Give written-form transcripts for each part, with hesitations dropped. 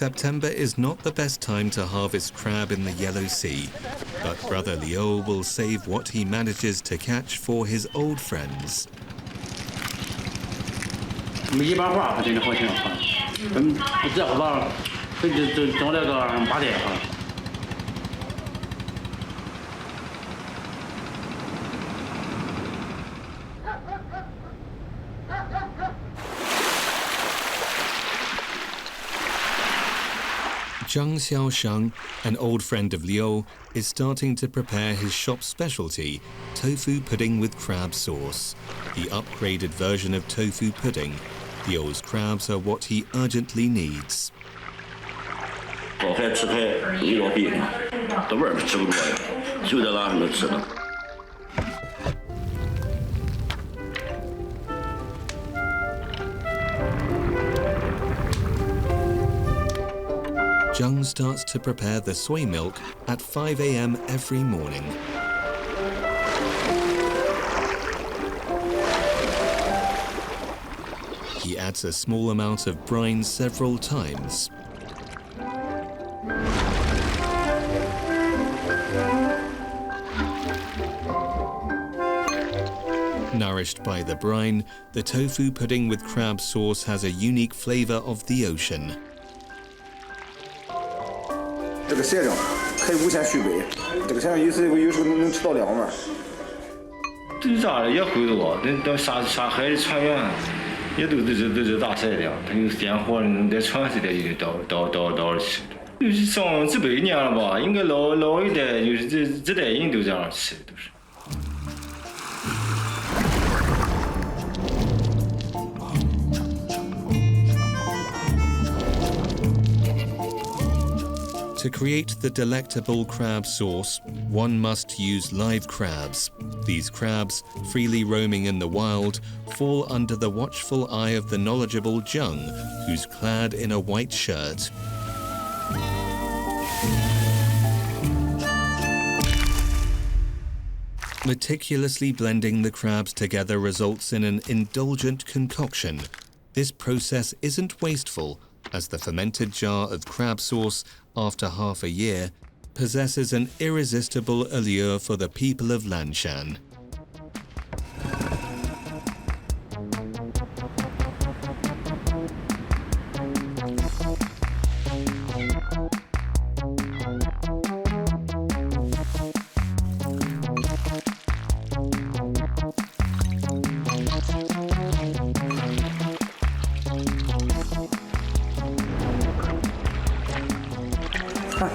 September is not the best time to harvest crab in the Yellow Sea, but brother Leo will save what he manages to catch for his old friends. 我们一般花不真的好钱花，这好吧，这挣了个8点哈。 Zhang Xiaoshang, an old friend of Liu, is starting to prepare his shop's specialty, tofu pudding with crab sauce. The upgraded version of tofu pudding. Liu's crabs are what he urgently needs. 烤开吃开一老逼，到外面吃不多呀，就在拉上能吃的。 Zhang starts to prepare the soy milk at 5 a.m. every morning. He adds a small amount of brine several times. Nourished by the brine, the tofu pudding with crab sauce has a unique flavor of the ocean. 这个先生可以无限续杯，这个先生有时候能吃到2碗。这咋的也会多，那上海的船员也都是大晒的，他有点火，在船上的就到吃。就是上几百年了吧，应该老一代就是这代人都这样吃，都是。 To create the delectable crab sauce, one must use live crabs. These crabs, freely roaming in the wild, fall under the watchful eye of the knowledgeable Zhang, who's clad in a white shirt. Meticulously blending the crabs together results in an indulgent concoction. This process isn't wasteful, as the fermented jar of crab sauce, after half a year, possesses an irresistible allure for the people of Lanshan.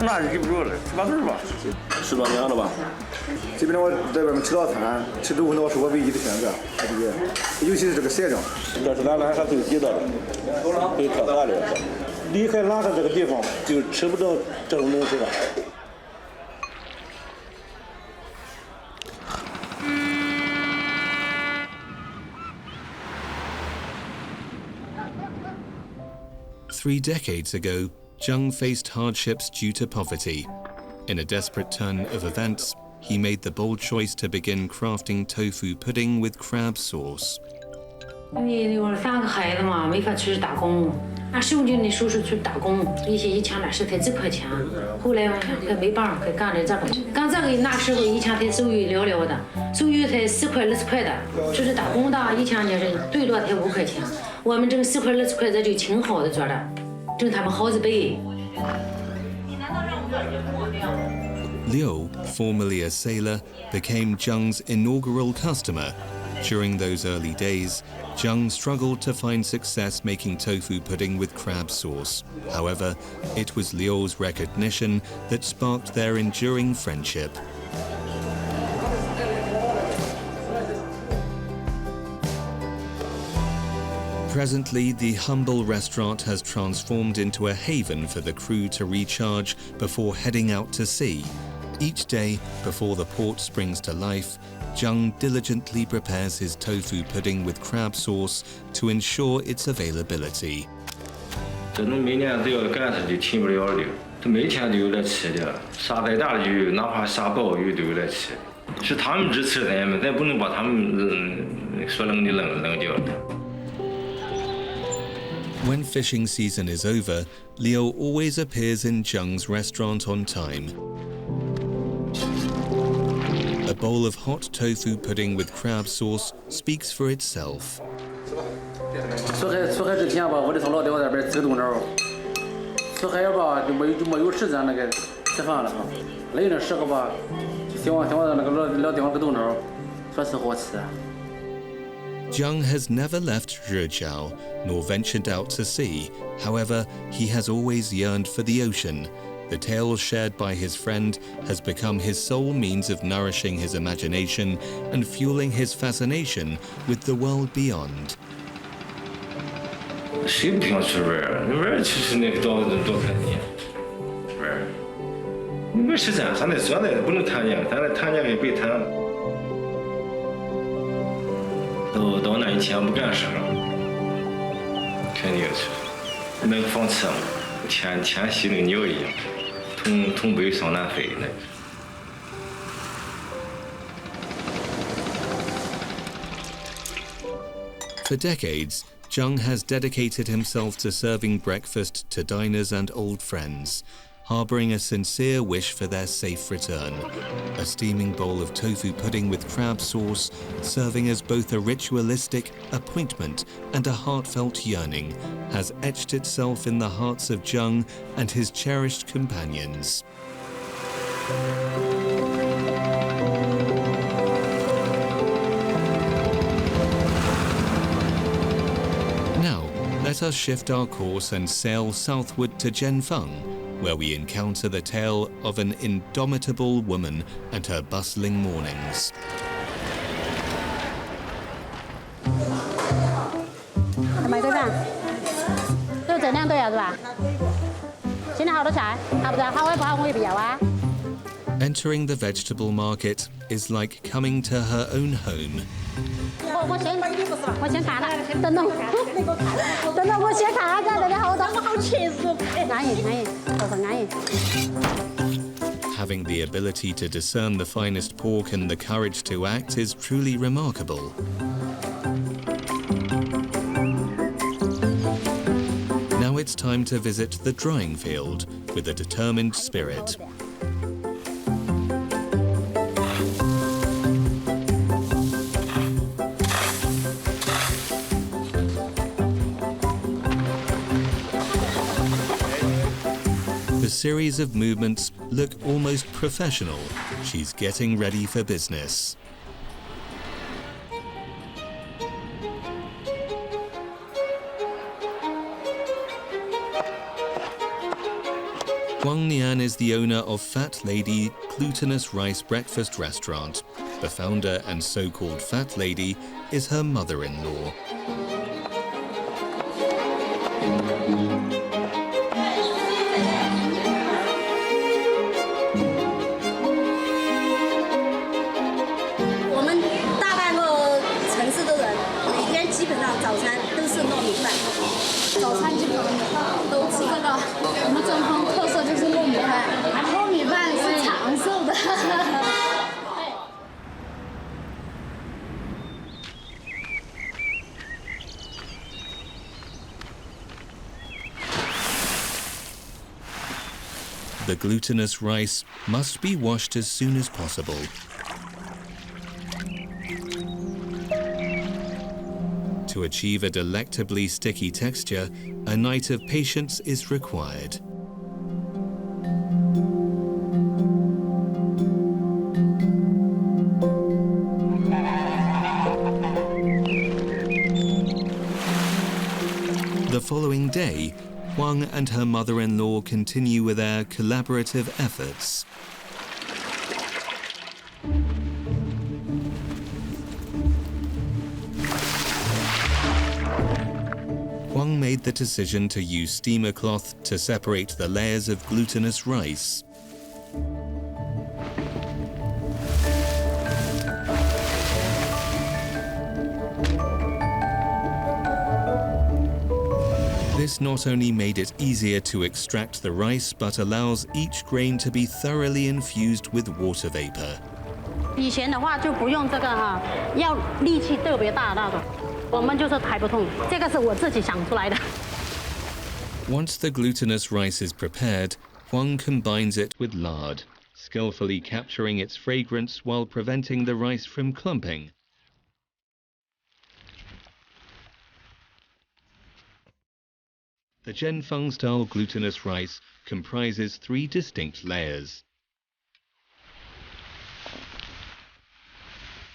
那是记不住了，18岁吧10多年了吧？基本上我在外面吃早餐，吃豆腐脑是我唯一的选择。这个，尤其是这个蟹掌，这是俺兰山最地道的，最特色的。离开兰山这个地方，就吃不着这种东西了。 3 decades ago, Zhang faced hardships due to poverty. In a desperate turn of events, he made the bold choice to begin crafting tofu pudding with crab sauce. 因为我3个孩子嘛，没法出去打工。俺兄弟那叔叔去打工，以前那时才10块钱，后来我想可没办法，可干点这个。干这个那时候以前才收入寥寥的，收入才10块20块的，就是打工的，以前就是最多才5块钱。我们挣10块20块，这就挺好的做的，挣他们好几倍。 Liu, formerly a sailor, became Zhang's inaugural customer. During those early days, Zhang struggled to find success making tofu pudding with crab sauce. However, it was Liu's recognition that sparked their enduring friendship. Presently, the humble restaurant has transformed into a haven for the crew to recharge before heading out to sea. Each day, before the port springs to life, Zhang diligently prepares his tofu pudding with crab sauce to ensure its availability. 这种每年都要赶上就停不了的，他每天都有来吃的，杀再大的鱼，哪怕杀鲍鱼都有来吃。是他们只吃咱们，咱不能把他们说扔的扔掉。 When fishing season is over, Liu always appears in Zhang's restaurant on time. A bowl of hot tofu pudding with crab sauce speaks for itself. 出海之前吧，我得从老爹那边自动着。出海吧就没有时间那个吃饭了啊。累的时候吧，希望那个老地方个动着，说是好吃。 Zhang has never left Zhejiao nor ventured out to sea. However, he has always yearned for the ocean. The tale shared by his friend has become his sole means of nourishing his imagination and fueling his fascination with the world beyond. 谁不想出门啊？那玩意其实那个多看见，玩儿，你没时间，咱那不能谈见，咱那谈见也白谈。到那一天不干事了，肯定是买个房车嘛，天吸那个鸟一样，从北上南飞那。 For decades, Zhang has dedicated himself to serving breakfast to diners and old friends, harboring a sincere wish for their safe return. A steaming bowl of tofu pudding with crab sauce, serving as both a ritualistic appointment and a heartfelt yearning, has etched itself in the hearts of Zhang and his cherished companions. Now, let us shift our course and sail southward to Zhenfeng, where we encounter the tale of an indomitable woman and her bustling mornings. 买对半，就整量对了是吧？现在好多钱，好不好？好不好？我也比较啊。 Entering the vegetable market is like coming to her own home. 我先看了，等等，我先看看，大家好多，我好切实。安逸，都是安逸。 Having the ability to discern the finest pork and the courage to act is truly remarkable. Now it's time to visit the drying field with a determined spirit. The series of movements look almost professional. She's getting ready for business. Wang Nian is the owner of Fat Lady Glutinous Rice Breakfast Restaurant. The founder and so-called Fat Lady is her mother-in-law. The glutinous rice must be washed as soon as possible. To achieve a delectably sticky texture, a night of patience is required. The following day, Huang and her mother-in-law continue with their collaborative efforts. made the decision to use steamer cloth to separate the layers of glutinous rice. This not only made it easier to extract the rice, but allows each grain to be thoroughly infused with water vapor. 以前的话就不用这个哈，要力气特别大那种，我们就是抬不动。这个是我自己想出来的。Once the glutinous rice is prepared, Huang combines it with lard, skillfully capturing its fragrance while preventing the rice from clumping. The Zhenfeng-style glutinous rice comprises 3 distinct layers.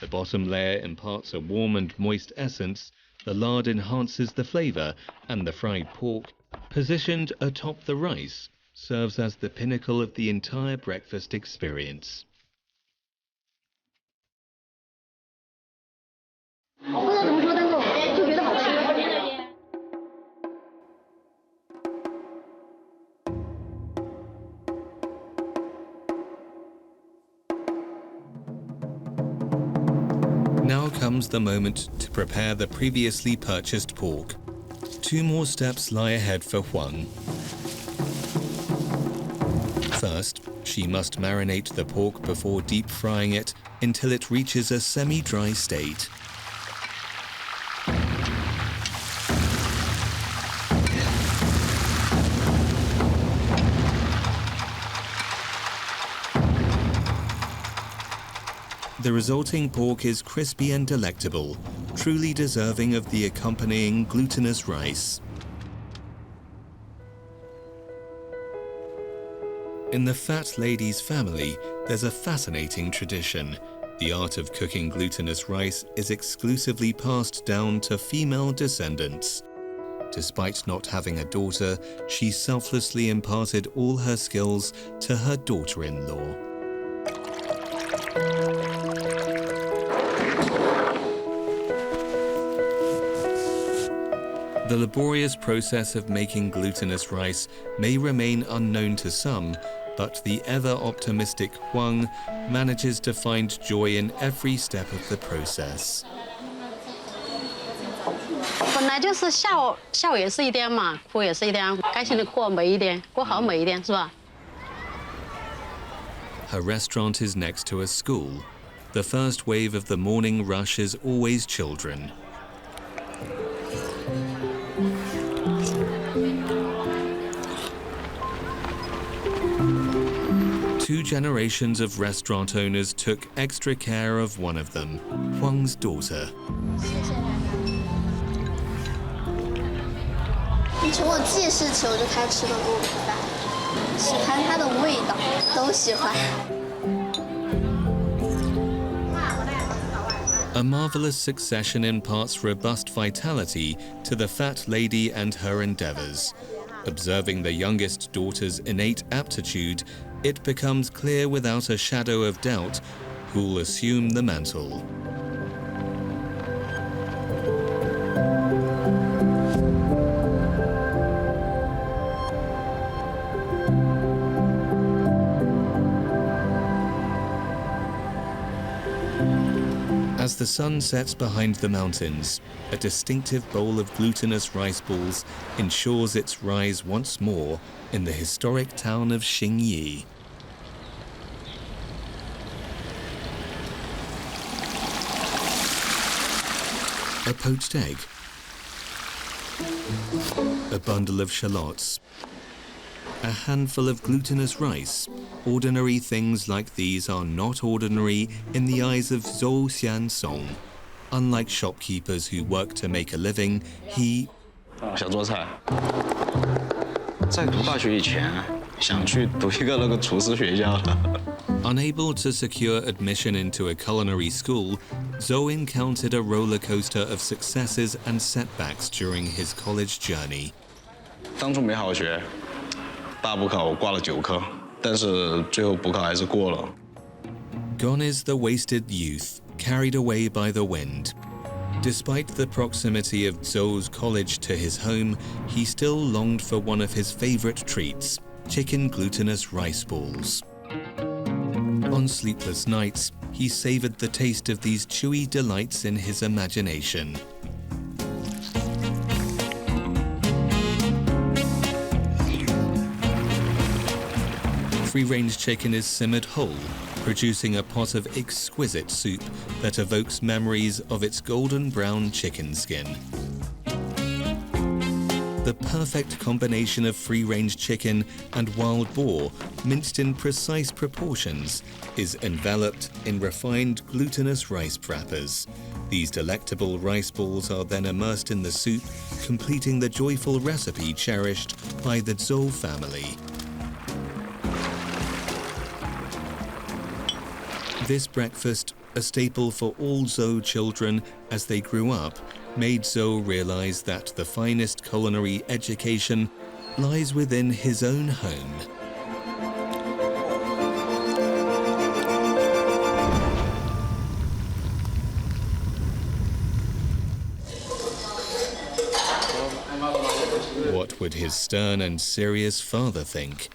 The bottom layer imparts a warm and moist essence, the lard enhances the flavor, and the fried pork, positioned atop the rice, serves as the pinnacle of the entire breakfast experience. Now comes the moment to prepare the previously purchased pork. 2 more steps lie ahead for Huang. First, she must marinate the pork before deep frying it until it reaches a semi-dry state. The resulting pork is crispy and delectable, truly deserving of the accompanying glutinous rice. In the fat lady's family, there's a fascinating tradition. The art of cooking glutinous rice is exclusively passed down to female descendants. Despite not having a daughter, she selflessly imparted all her skills to her daughter-in-law. The laborious process of making glutinous rice may remain unknown to some, but the ever-optimistic Huang manages to find joy in every step of the process. 本来就是笑也是一天嘛，哭也是一天，开心的过每一天，过好每一天，是吧？ Her restaurant is next to a school. The first wave of the morning rush is always children. Two generations of restaurant owners took extra care of one of them, Huang's daughter. 从我记事起我就开始吃的过饭，喜欢它的味道，都喜欢。 A marvelous succession imparts robust vitality to the fat lady and her endeavors. Observing the youngest daughter's innate aptitude, it becomes clear without a shadow of doubt who'll assume the mantle. As the sun sets behind the mountains, a distinctive bowl of glutinous rice balls ensures its rise once more in the historic town of Xingyi. A poached egg, a bundle of shallots, a handful of glutinous rice. Ordinary things like these are not ordinary in the eyes of Zhou Xiansong. Unlike shopkeepers who work to make a living, he 想做菜。在读大学以前，想去读一个那个厨师学校的。Unable to secure admission into a culinary school, Zhou encountered a roller coaster of successes and setbacks during his college journey. 当初没好好学，大补考我挂了9科，但是最后补考还是过了。 Gone is the wasted youth, carried away by the wind. Despite the proximity of Zou's college to his home, he still longed for one of his favorite treats, chicken glutinous rice balls. On sleepless nights, he savored the taste of these chewy delights in his imagination. Free-range chicken is simmered whole, producing a pot of exquisite soup that evokes memories of its golden brown chicken skin. The perfect combination of free-range chicken and wild boar, minced in precise proportions, is enveloped in refined glutinous rice wrappers. These delectable rice balls are then immersed in the soup, completing the joyful recipe cherished by the Zou family. This breakfast, a staple for all Zou children as they grew up, made Zou realize that the finest culinary education lies within his own home. What would his stern and serious father think?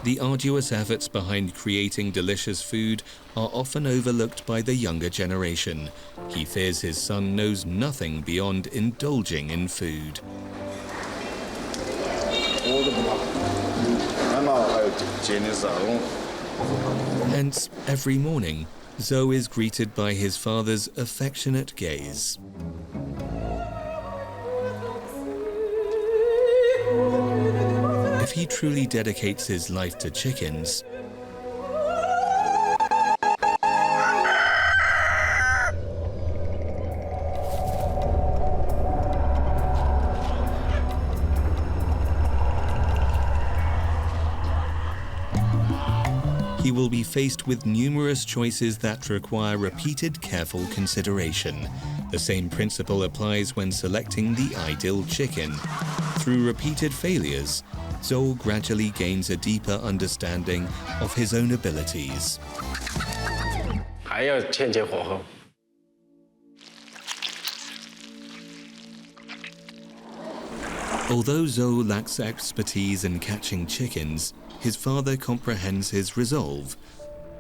The arduous efforts behind creating delicious food are often overlooked by the younger generation. He fears his son knows nothing beyond indulging in food. Hence, every morning, Zou is greeted by his father's affectionate gaze. If he truly dedicates his life to chickens, he will be faced with numerous choices that require repeated careful consideration. The same principle applies when selecting the ideal chicken. Through repeated failures, Zou gradually gains a deeper understanding of his own abilities. Although Zou lacks expertise in catching chickens, his father comprehends his resolve.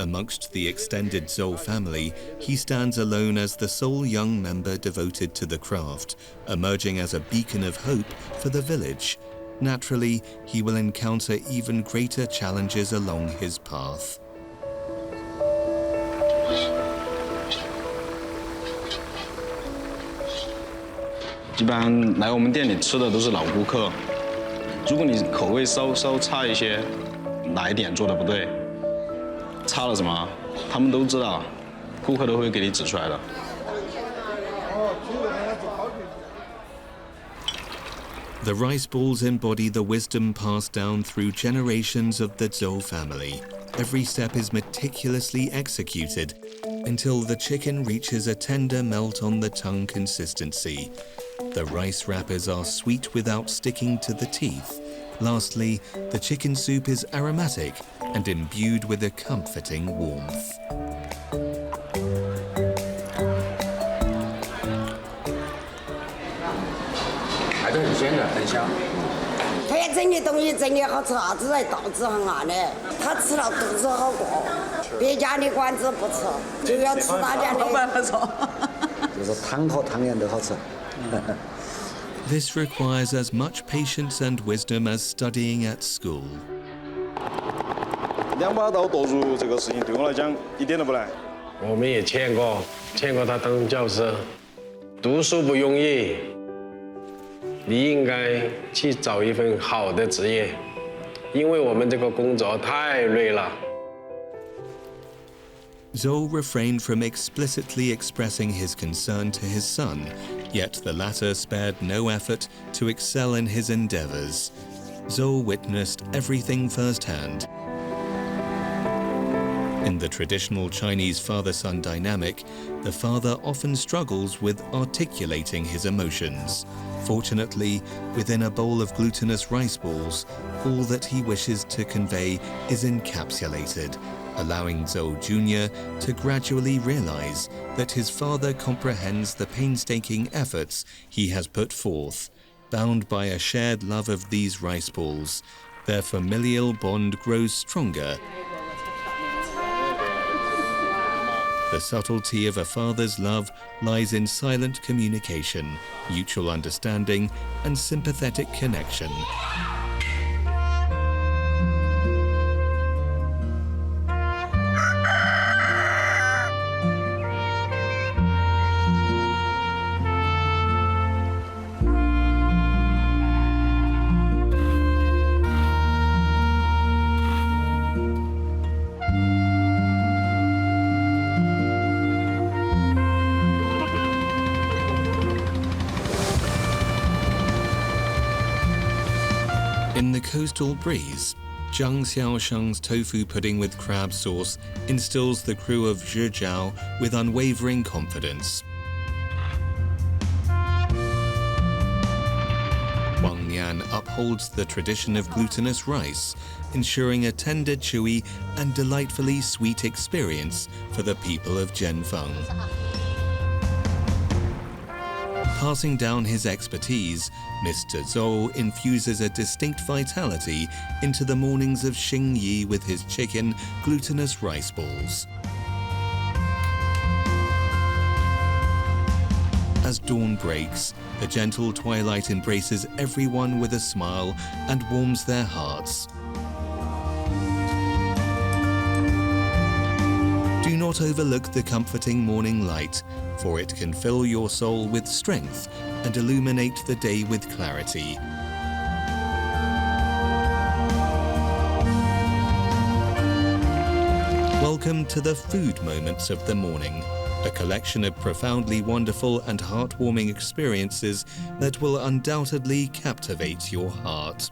Amongst the extended Zou family, he stands alone as the sole young member devoted to the craft, emerging as a beacon of hope for the village. Naturally, he will encounter even greater challenges along his path. 一般来我们店里吃的都是老顾客，如果你口味稍差一些，哪一点做的不对，差了什么，他们都知道，顾客都会给你指出来的。 The rice balls embody the wisdom passed down through generations of the Zou family. Every step is meticulously executed until the chicken reaches a tender melt on the tongue consistency. The rice wrappers are sweet without sticking to the teeth. Lastly, the chicken soup is aromatic and imbued with a comforting warmth. 都很鲜的，很香。他要整的东西整的好吃，啥子在肚子很硬的，他吃了肚子好过。别家的馆子不吃，就要吃他家的。老板不错，就是汤和汤圆都好吃。This requires as much patience and wisdom as studying at school. 2把刀剁入这个事情对我来讲一点都不难。我们也劝过他当教师，读书不容易。 你应该去找一份好的职业，因为我们这个工作太累了。 Zou refrained from explicitly expressing his concern to his son, yet the latter spared no effort to excel in his endeavors. Zou witnessed everything firsthand. In the traditional Chinese father-son dynamic, the father often struggles with articulating his emotions. Fortunately, within a bowl of glutinous rice balls, all that he wishes to convey is encapsulated, allowing Zhou Jr. to gradually realize that his father comprehends the painstaking efforts he has put forth. Bound by a shared love of these rice balls, their familial bond grows stronger. The subtlety of a father's love lies in silent communication, mutual understanding, and sympathetic connection. In the coastal breeze, Zhang Xiaosheng's tofu pudding with crab sauce instills the crew of Zhijiao with unwavering confidence. Wang Yan upholds the tradition of glutinous rice, ensuring a tender, chewy, and delightfully sweet experience for the people of Zhenfeng. Passing down his expertise, Mr. Zhou infuses a distinct vitality into the mornings of Xingyi with his chicken glutinous rice balls. As dawn breaks, the gentle twilight embraces everyone with a smile and warms their hearts. Do not overlook the comforting morning light, for it can fill your soul with strength and illuminate the day with clarity. Welcome to the food moments of the morning, a collection of profoundly wonderful and heartwarming experiences that will undoubtedly captivate your heart.